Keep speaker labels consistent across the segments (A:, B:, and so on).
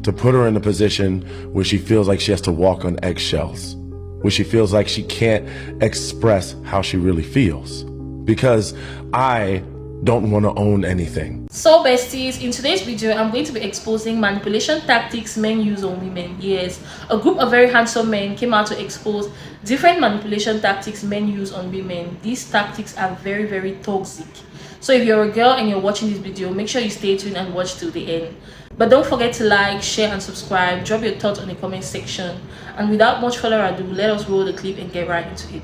A: to put her in a position where she feels like she has to walk on eggshells, where she feels like she can't express how she really feels. Because I don't want to own anything.
B: So besties, in today's video I'm going to be exposing manipulation tactics men use on women. Yes, a group of very handsome men came out to expose different manipulation tactics men use on women. These tactics are very, very toxic. So if you're a girl and you're watching this video, make sure you stay tuned and watch till the end. But don't forget to like, share and subscribe. Drop your thoughts on the comment section. And without much further ado, let us roll the clip and get right into it.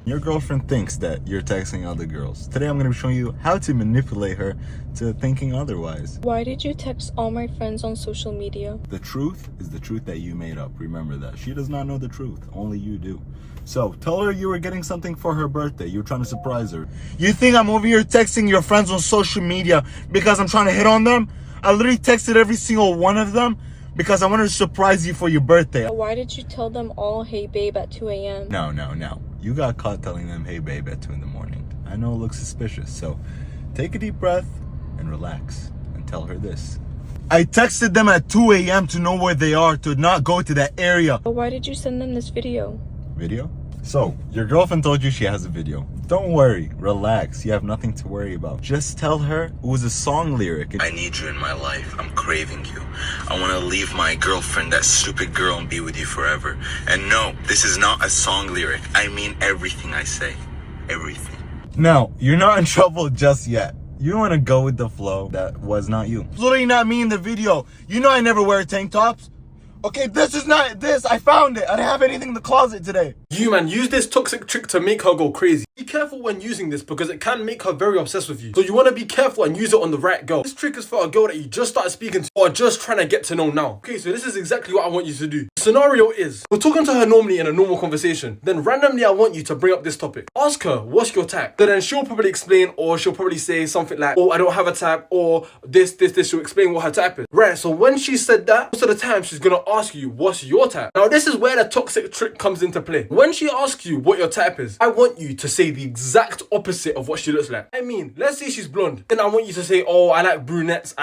C: Your girlfriend thinks that you're texting other girls. Today I'm going to be showing you how to manipulate her to thinking otherwise.
D: Why did you text all my friends on social media?
C: The truth is the truth that you made up. Remember that. She does not know the truth. Only you do. So tell her you were getting something for her birthday. You were trying to surprise her. You think I'm over here texting your friends on social media because I'm trying to hit on them? I literally texted every single one of them because I wanted to surprise you for your birthday.
D: Why did you tell them all, hey babe, at 2 a.m.?
C: No. You got caught telling them, hey babe, at 2 in the morning. I know it looks suspicious, so take a deep breath and relax and tell her this. I texted them at 2 a.m. to know where they are, to not go to that area.
D: But why did you send them this video?
C: Video? So, your girlfriend told you she has a video. Don't worry, relax, you have nothing to worry about. Just tell her it was a song lyric.
E: I need you in my life, I'm craving you. I want to leave my girlfriend, that stupid girl, and be with you forever. And no, this is not a song lyric. I mean everything I say. Everything.
C: Now, you're not in trouble just yet. You don't want to go with the flow. That was not you. It's literally not me in the video. You know I never wear tank tops. Okay, this is not this. I found it. I didn't have anything in the closet today.
F: You man, use this toxic trick to make her go crazy. Be careful when using this because it can make her very obsessed with you. So you want to be careful and use it on the right girl. This trick is for a girl that you just started speaking to or just trying to get to know now. Okay, so this is exactly what I want you to do. The scenario is, we're talking to her normally in a normal conversation. Then randomly I want you to bring up this topic. Ask her, what's your type? Then she'll probably explain, or she'll probably say something like, oh, I don't have a type, or this. She'll explain what her type is. Right, so when she said that, most of the time she's going to ask you, what's your type? Now this is where the toxic trick comes into play. When she asks you what your type is, I want you to say the exact opposite of what she looks like. I mean, let's say she's blonde. Then I want you to say, oh, I like brunettes.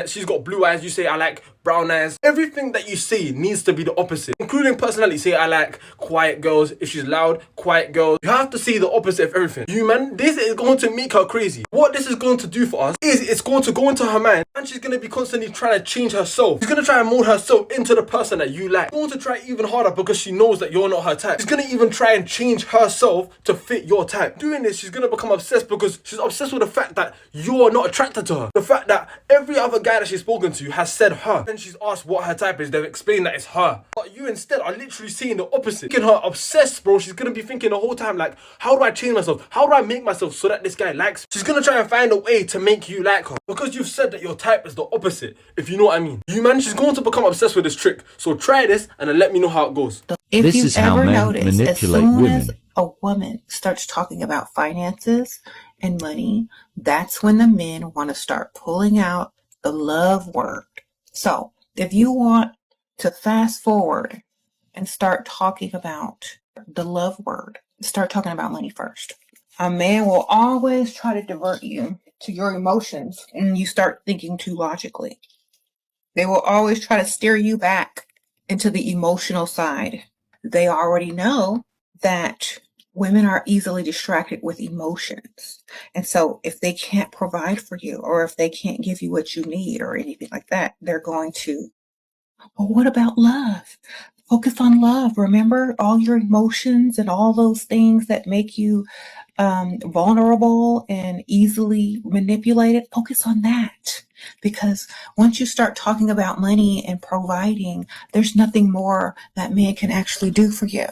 F: She's got blue eyes. You say, I like brown eyes. Everything that you say needs to be the opposite, including personality. Say, I like quiet girls. If she's loud, quiet girls. You have to say the opposite of everything. You man, this is going to make her crazy. What this is going to do for us is it's going to go into her mind and she's going to be constantly trying to change herself. She's going to try and mold herself into the person that you like. She's going to try even harder because she knows that you're not her type. She's going to even try and change herself to fit your type. Doing this, she's going to become obsessed because she's obsessed with the fact that you're not attracted to her. The fact that every other guy that she's spoken to has said her. Then she's asked what her type is. They've explained that it's her. But you instead are literally saying the opposite. Making her obsessed, bro. She's going to be thinking the whole time like, how do I change myself? How do I make myself so that this guy likes me? She's going to try and find a way to make you like her because you've said that your type is the opposite, if you know what I mean. You man, she's going to become obsessed with this trick. So try this and then let me know how it goes.
G: If
H: this
G: you've
H: is how
G: ever
H: men
G: noticed,
H: manipulate
G: as soon
H: women.
G: as a woman starts talking about finances and money, that's when the men want to start pulling out the love word. So if you want to fast forward and start talking about the love word, start talking about money first. A man will always try to divert you to your emotions and you start thinking too logically. They will always try to steer you back into the emotional side. They already know that women are easily distracted with emotions. And so if they can't provide for you or if they can't give you what you need or anything like that, they're going to, well, what about love? Focus on love. Remember all your emotions and all those things that make you vulnerable and easily manipulated. Focus on that. Because once you start talking about money and providing, there's nothing more that man can actually do for you.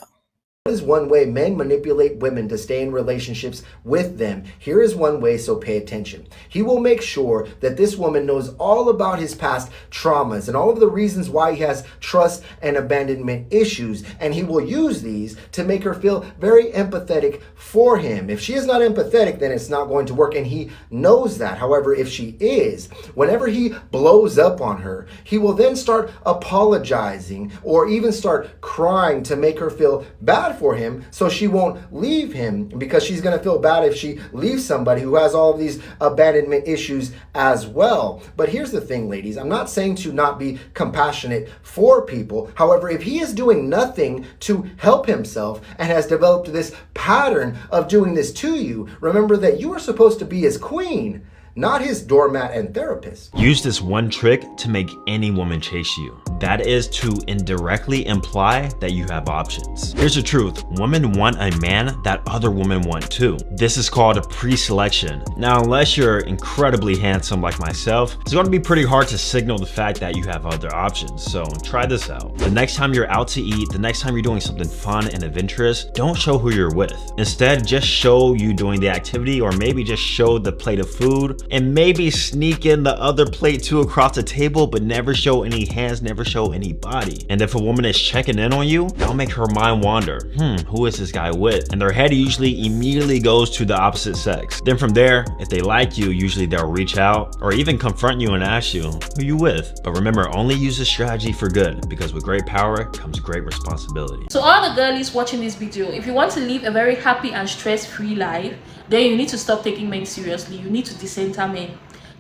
I: What is one way men manipulate women to stay in relationships with them? Here is one way, so pay attention. He will make sure that this woman knows all about his past traumas and all of the reasons why he has trust and abandonment issues. And he will use these to make her feel very empathetic for him. If she is not empathetic, then it's not going to work. And he knows that. However, if she is, whenever he blows up on her, he will then start apologizing or even start crying to make her feel bad for him so she won't leave him, because she's going to feel bad if she leaves somebody who has all of these abandonment issues as well. But here's the thing, ladies. I'm not saying to not be compassionate for people. However, if he is doing nothing to help himself and has developed this pattern of doing this to you, remember that you are supposed to be his queen, not his doormat and therapist.
H: Use this one trick to make any woman chase you. That is to indirectly imply that you have options. Here's the truth. Women want a man that other women want too. This is called a pre-selection. Now, unless you're incredibly handsome like myself, it's going to be pretty hard to signal the fact that you have other options. So try this out. The next time you're out to eat, the next time you're doing something fun and adventurous, don't show who you're with. Instead, just show you doing the activity, or maybe just show the plate of food, and maybe sneak in the other plate too across the table, but never show any hands, never show any body. And if a woman is checking in on you, that'll make her mind wander. Who is this guy with? And their head usually immediately goes to the opposite sex. Then from there, if they like you, usually they'll reach out or even confront you and ask you, who you with? But remember, only use this strategy for good, because with great power comes great responsibility.
B: So all the girlies watching this video, if you want to live a very happy and stress-free life, then you need to stop taking men seriously. You need to decenter men.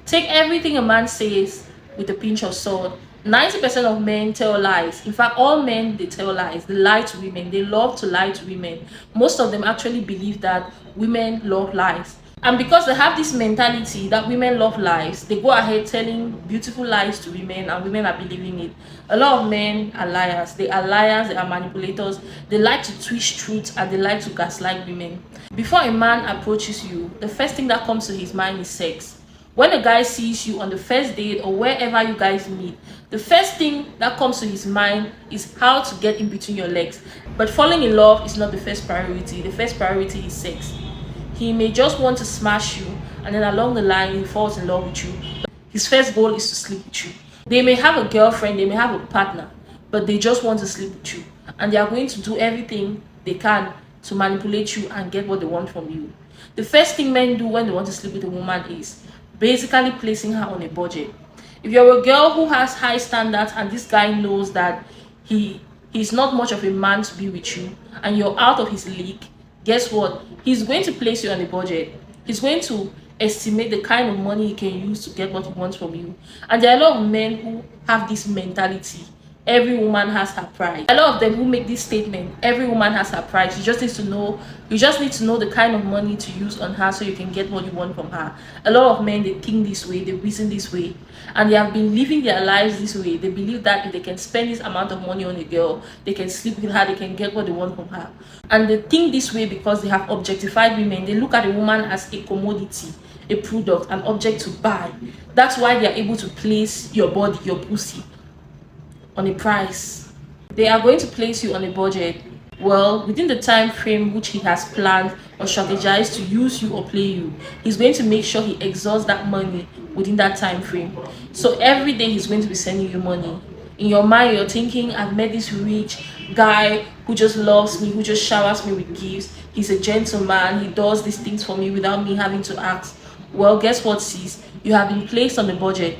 B: Take everything a man says with a pinch of salt. 90% of men tell lies. In fact, all men, they tell lies. They lie to women. They love to lie to women. Most of them actually believe that women love lies. And because they have this mentality that women love lies, they go ahead telling beautiful lies to women, and women are believing it. A lot of men are liars. They are liars, they are manipulators. They like to twist truth, and they like to gaslight women. Before a man approaches you, the first thing that comes to his mind is sex. When a guy sees you on the first date or wherever you guys meet, the first thing that comes to his mind is how to get in between your legs. But falling in love is not the first priority. The first priority is sex. He may just want to smash you, and then along the line he falls in love with you. His first goal is to sleep with you. They may have a girlfriend, they may have a partner, but they just want to sleep with you. And they are going to do everything they can to manipulate you and get what they want from you. The first thing men do when they want to sleep with a woman is basically placing her on a budget. If you're a girl who has high standards and this guy knows that he's not much of a man to be with you, and you're out of his league, guess what? He's going to place you on a budget. He's going to estimate the kind of money he can use to get what he wants from you. And there are a lot of men who have this mentality. Every woman has her price. A lot of them who make this statement, every woman has her price. You just need to know the kind of money to use on her so you can get what you want from her. A lot of men, they think this way, they reason this way, and they have been living their lives this way. They believe that if they can spend this amount of money on a girl, they can sleep with her, they can get what they want from her. And they think this way because they have objectified women. They look at a woman as a commodity, a product, an object to buy. That's why they are able to place your body, your pussy, on a price. They are going to place you on a budget, well, within the time frame which he has planned or strategized to use you or play you. He's going to make sure he exhausts that money within that time frame. So every day he's going to be sending you money. In your mind, you're thinking, I've met this rich guy who just loves me, who just showers me with gifts. He's a gentleman. He does these things for me without me having to ask. Well, guess what, sis? You have been placed on a budget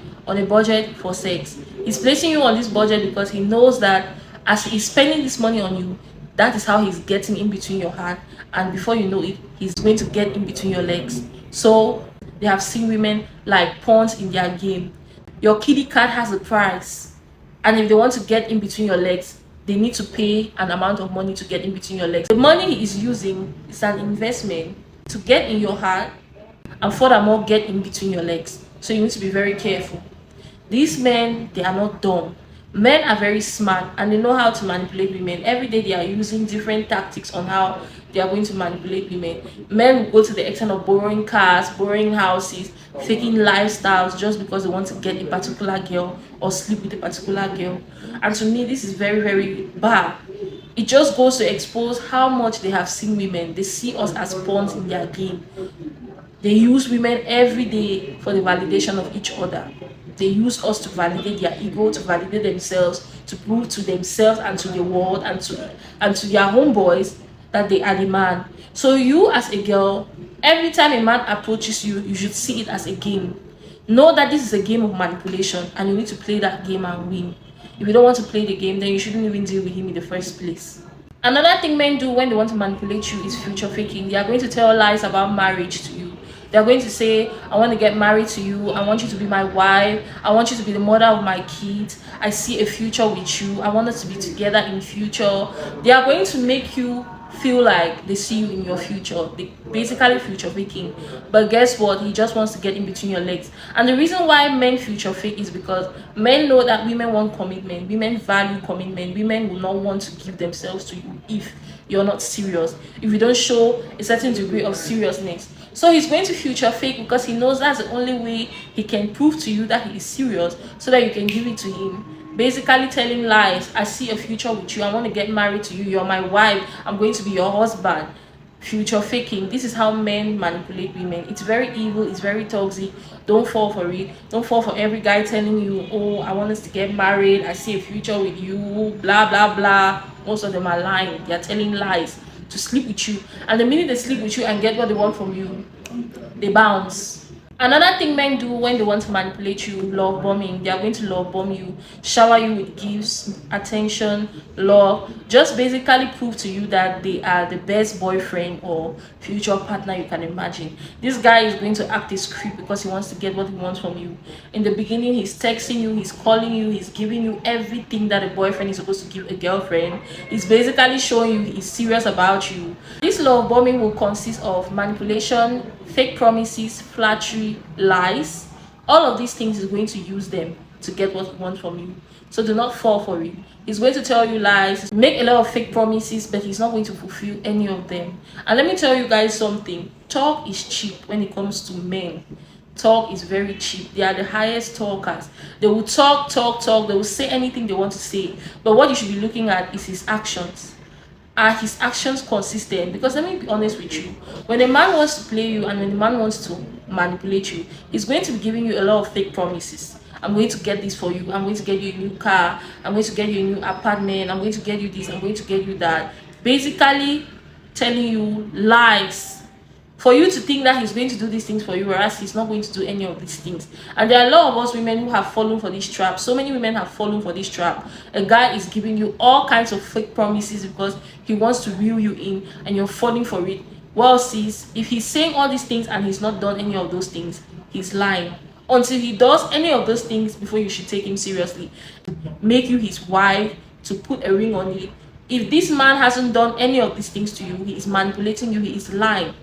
B: for sex. He's placing you on this budget because he knows that as he's spending this money on you, that is how he's getting in between your heart, and before you know it, he's going to get in between your legs. So they have seen women like pawns in their game. Your kitty cat has a price, and if they want to get in between your legs, they need to pay an amount of money to get in between your legs. The money he is using is an investment to get in your heart and furthermore get in between your legs. So you need to be very careful. These men, they are not dumb. Men are very smart and they know how to manipulate women. Every day they are using different tactics on how they are going to manipulate women. Men will go to the extent of borrowing cars, borrowing houses, faking lifestyles just because they want to get a particular girl or sleep with a particular girl. And to me, this is very, very bad. It just goes to expose how much they have seen women. They see us as pawns in their game. They use women every day for the validation of each other. They use us to validate their ego, to validate themselves, to prove to themselves and to the world and to their homeboys that they are the man. So you as a girl, every time a man approaches you, you should see it as a game. Know that this is a game of manipulation and you need to play that game and win. If you don't want to play the game, then you shouldn't even deal with him in the first place. Another thing men do when they want to manipulate you is future faking. They are going to tell lies about marriage to you. They are going to say, I want to get married to you. I want you to be my wife. I want you to be the mother of my kids. I see a future with you. I want us to be together in future. They are going to make you feel like they see you in your future. They basically future faking. But guess what? He just wants to get in between your legs. And the reason why men future fake is because men know that women want commitment. Women value commitment. Women will not want to give themselves to you if you're not serious, if you don't show a certain degree of seriousness. So he's going to future fake because he knows that's the only way he can prove to you that he is serious, so that you can give it to him. Basically telling lies. I see a future with you. I want to get married to you. You're my wife. I'm going to be your husband. Future faking. This is how men manipulate women. It's very evil. It's very toxic. Don't fall for it. Don't fall for every guy telling you, oh, I want us to get married. I see a future with you. Blah, blah, blah. Most of them are lying. They're telling lies to sleep with you. And the minute they sleep with you and get what they want from you, they bounce. Another thing men do when they want to manipulate you, love bombing. They are going to love bomb you, shower you with gifts, attention, love, just basically prove to you that they are the best boyfriend or future partner you can imagine. This guy is going to act as creep because he wants to get what he wants from you. In the beginning, he's texting you, he's calling you, he's giving you everything that a boyfriend is supposed to give a girlfriend. He's basically showing you he's serious about you. This love bombing will consist of manipulation, fake promises, flattery, lies. All of these things is going to use them to get what he wants from you. So do not fall for it. He's going to tell you lies, make a lot of fake promises, but he's not going to fulfill any of them. And let me tell you guys something. Talk is cheap when it comes to men. Talk is very cheap. They are the highest talkers. They will talk. They will say anything they want to say. But what you should be looking at is his actions. Are his actions consistent? Because let me be honest with you, when a man wants to play you and when a man wants to manipulate you, he's going to be giving you a lot of fake promises. I'm going to get this for you. I'm going to get you a new car. I'm going to get you a new apartment. I'm going to get you this. I'm going to get you that. Basically telling you lies for you to think that he's going to do these things for you, whereas he's not going to do any of these things. And there are a lot of us women who have fallen for this trap. So many women have fallen for this trap. A guy is giving you all kinds of fake promises because he wants to reel you in, and you're falling for it. Well, sis, if he's saying all these things and he's not done any of those things, he's lying. Until he does any of those things before you should take him seriously. Make you his wife, to put a ring on it. If this man hasn't done any of these things to you, he is manipulating you, he is lying.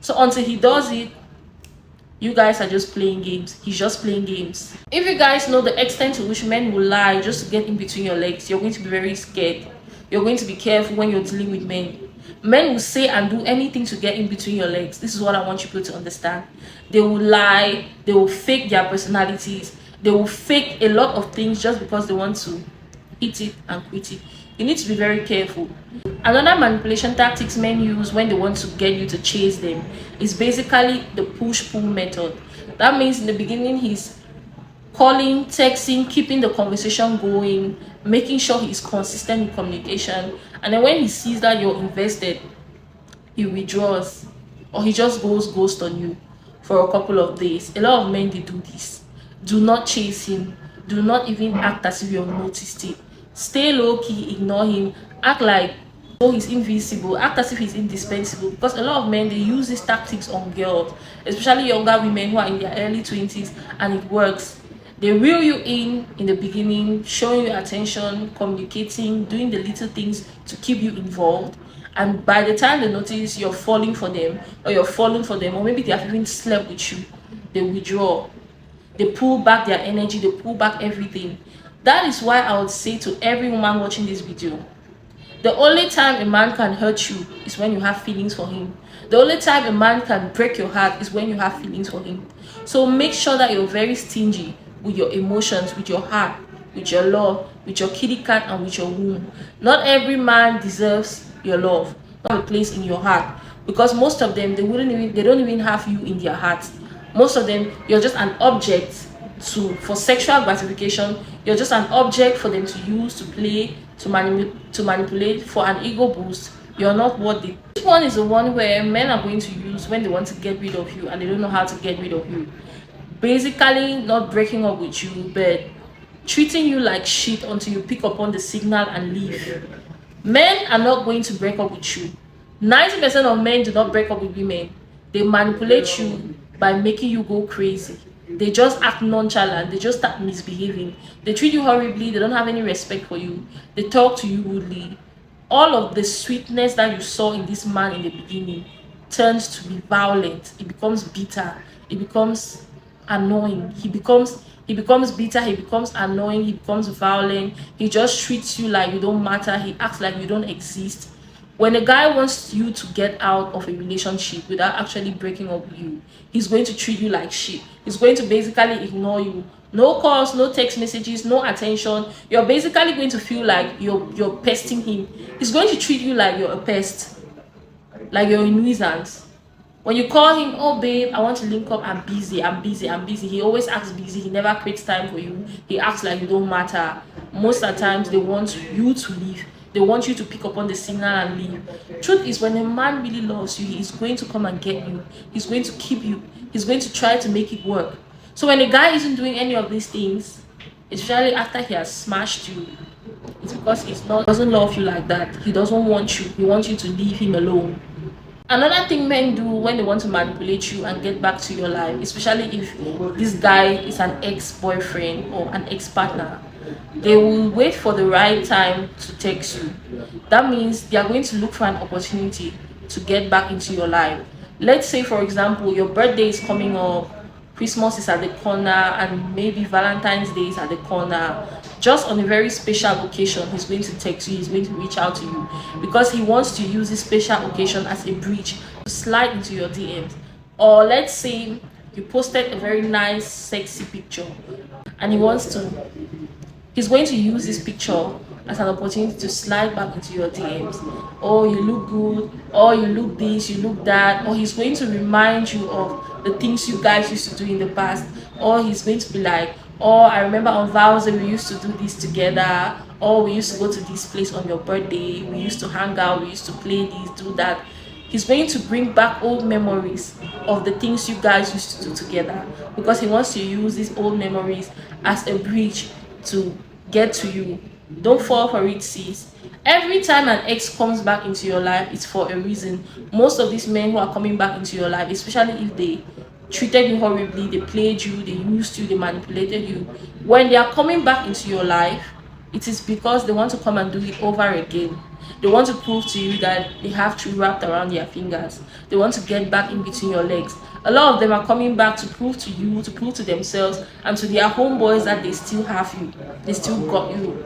B: So until he does it, you guys are just playing games. He's just playing games. If you guys know the extent to which men will lie just to get in between your legs, you're going to be very scared. You're going to be careful when you're dealing with men. Men will say and do anything to get in between your legs. This is what I want you people to understand. They will lie. They will fake their personalities. They will fake a lot of things just because they want to eat it and quit it. You need to be very careful. Another manipulation tactics men use when they want to get you to chase them is basically the push-pull method. That means in the beginning he's calling, texting, keeping the conversation going, making sure he's consistent in communication, and then when he sees that you're invested, he withdraws or he just goes ghost on you for a couple of days. A lot of men, they do this. Do not chase him. Do not even act as if you've noticed it. Stay low-key, ignore him, act like he's invisible, act as if he's indispensable, because a lot of men, they use these tactics on girls, especially younger women who are in their early 20s, and it works. They reel you in the beginning, showing you attention, communicating, doing the little things to keep you involved, and by the time they notice you're falling for them, or you're falling for them, or maybe they have even slept with you, they withdraw. They pull back their energy, they pull back everything. That is why I would say to every woman watching this video, the only time a man can hurt you is when you have feelings for him. The only time a man can break your heart is when you have feelings for him. So make sure that you're very stingy with your emotions, with your heart, with your love, with your kitty cat, and with your womb. Not every man deserves your love, not a place in your heart, because most of them, they don't even have you in their heart. Most of them, you're just an object for sexual gratification. You're just an object for them to use, to play, to manipulate, for an ego boost. You're not worth it. This one is the one where men are going to use when they want to get rid of you and they don't know how to get rid of you. Basically, not breaking up with you, but treating you like shit until you pick up on the signal and leave. Men are not going to break up with you. 90% of men do not break up with women. They manipulate you by making you go crazy. They just act nonchalant. They just start misbehaving. They treat you horribly. They don't have any respect for you. They talk to you rudely. All of the sweetness that you saw in this man in the beginning turns to be violent. It becomes bitter. It becomes annoying. He becomes bitter. He becomes annoying. He becomes violent. He just treats you like you don't matter. He acts like you don't exist. When a guy wants you to get out of a relationship without actually breaking up with you, he's going to treat you like shit. He's going to basically ignore you. No calls, no text messages, no attention. You're basically going to feel like you're pesting him. He's going to treat you like you're a pest, like you're a nuisance. When you call him, oh babe, I want to link up, I'm busy, he always acts busy. He never creates time for you. He acts like you don't matter. Most of the times they want you to leave. They want you to pick up on the signal and leave. Truth is, when a man really loves you, he's going to come and get you. He's going to keep you. He's going to try to make it work. So when a guy isn't doing any of these things, especially after he has smashed you, it's because he doesn't love you like that. He doesn't want you. He wants you to leave him alone. Another thing men do when they want to manipulate you and get back to your life, especially if this guy is an ex-boyfriend or an ex-partner, they will wait for the right time to text you. That means they are going to look for an opportunity to get back into your life. Let's say, for example, your birthday is coming up, Christmas is at the corner, and maybe Valentine's Day is at the corner. Just on a very special occasion, he's going to text you, he's going to reach out to you, because he wants to use this special occasion as a bridge to slide into your DMs. Or let's say you posted a very nice, sexy picture, and he's going to use this picture as an opportunity to slide back into your DMs. Oh, you look good, or you look this, you look that. Or he's going to remind you of the things you guys used to do in the past. Or he's going to be like, oh, I remember on Vows that we used to do this together. Or we used to go to this place on your birthday. We used to hang out, we used to play this, do that. He's going to bring back old memories of the things you guys used to do together, because he wants to use these old memories as a bridge to get to you. Don't fall for it, sis. Every time an ex comes back into your life, it's for a reason. Most of these men who are coming back into your life, especially if they treated you horribly, they played you, they used you, they manipulated you, when they are coming back into your life, it is because they want to come and do it over again. They want to prove to you that they have truth wrapped around their fingers. They want to get back in between your legs. A lot of them are coming back to prove to you, to prove to themselves and to their homeboys that they still have you. They still got you.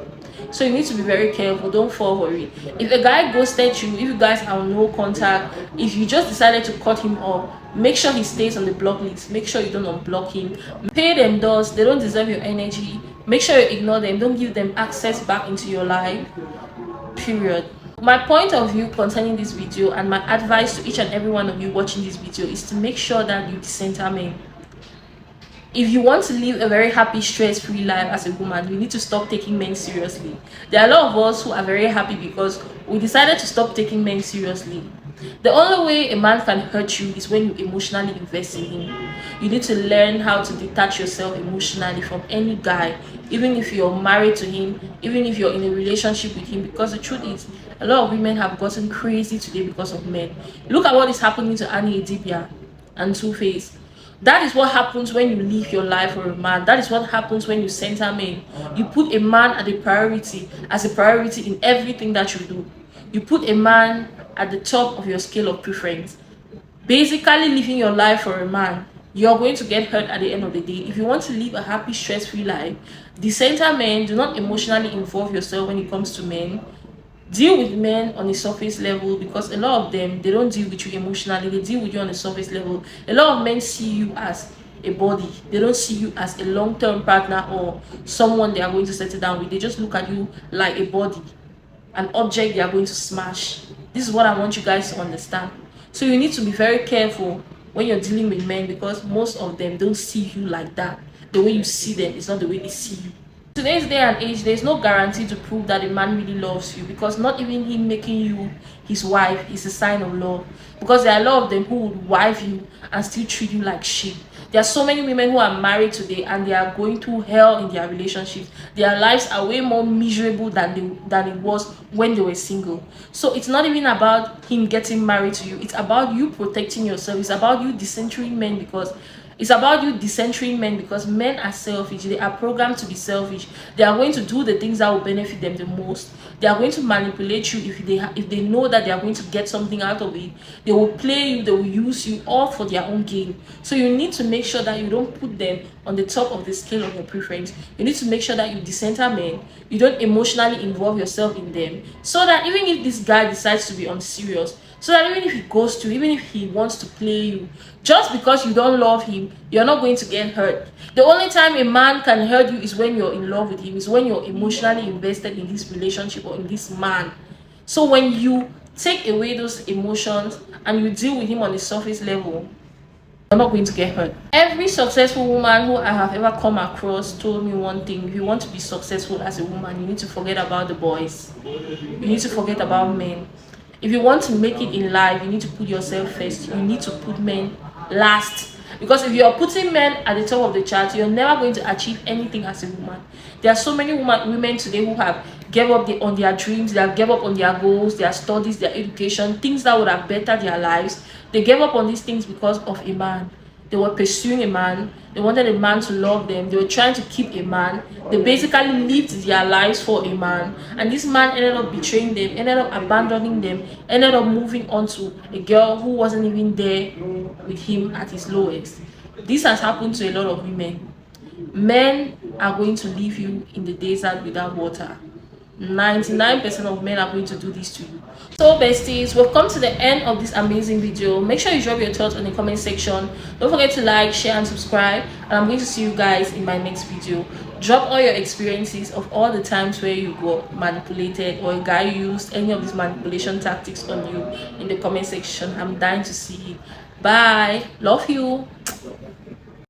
B: So you need to be very careful. Don't fall for it. If a guy ghosted you, if you guys have no contact, if you just decided to cut him off, make sure he stays on the block list. Make sure you don't unblock him. Pay them doors. They don't deserve your energy. Make sure you ignore them. Don't give them access back into your life. Period. My point of view concerning this video, and my advice to each and every one of you watching this video, is to make sure that you decenter men. If you want to live a very happy, stress-free life as a woman, you need to stop taking men seriously. There are a lot of us who are very happy because we decided to stop taking men seriously. The only way a man can hurt you is when you emotionally invest in him. You need to learn how to detach yourself emotionally from any guy, even if you're married to him, even if you're in a relationship with him, because the truth is, a lot of women have gotten crazy today because of men. Look at what is happening to Annie Edibia and Two-Face. That is what happens when you live your life for a man. That is what happens when you center men. You put a man as a priority in everything that you do. You put a man at the top of your scale of preference. Basically living your life for a man, you're going to get hurt at the end of the day. If you want to live a happy, stress-free life, decenter men. Do not emotionally involve yourself when it comes to men. Deal with men on a surface level, because a lot of them, they don't deal with you emotionally. They deal with you on a surface level. A lot of men see you as a body. They don't see you as a long-term partner or someone they are going to settle down with. They just look at you like a body, an object they are going to smash. This is what I want you guys to understand. So you need to be very careful when you're dealing with men, because most of them don't see you like that. The way you see them is not the way they see you. Today's day and age, there's no guarantee to prove that a man really loves you, because not even him making you his wife is a sign of love. Because there are a lot of them who would wife you and still treat you like shit. There are so many women who are married today and they are going through hell in their relationships. Their lives are way more miserable than it was when they were single. So it's not even about him getting married to you. It's about you protecting yourself. It's about you decentering men because men are selfish. They are programmed to be selfish. They are going to do the things that will benefit them the most. They are going to manipulate you if they know that they are going to get something out of it. They will play you, they will use you, all for their own gain. So you need to make sure that you don't put them on the top of the scale of your preference. You need to make sure that you decenter men. You don't emotionally involve yourself in them, so that even if this guy decides to be unserious, so that even if he goes to, even if he wants to play you, just because you don't love him, you're not going to get hurt. The only time a man can hurt you is when you're in love with him, is when you're emotionally invested in this relationship or in this man. So when you take away those emotions and you deal with him on the surface level, you're not going to get hurt. Every successful woman who I have ever come across told me one thing: if you want to be successful as a woman, you need to forget about the boys. You need to forget about men. If you want to make it in life, you need to put yourself first. You need to put men last. Because if you're putting men at the top of the chart, you're never going to achieve anything as a woman. There are so many women today who have gave up on their dreams, they have gave up on their goals, their studies, their education, things that would have bettered their lives. They gave up on these things because of a man. They were pursuing a man. They wanted a man to love them. They were trying to keep a man. They basically lived their lives for a man. And this man ended up betraying them, ended up abandoning them, ended up moving on to a girl who wasn't even there with him at his lowest. This has happened to a lot of women. Men are going to leave you in the desert without water. 99% of men are going to do this to you. So besties, we've come to the end of this amazing video. Make sure you drop your thoughts in the comment section. Don't forget to like, share and subscribe, and I'm going to see you guys in my next video. Drop all your experiences of all the times where you got manipulated or a guy used any of these manipulation tactics on you in the comment section. I'm dying to see it. Bye. Love you.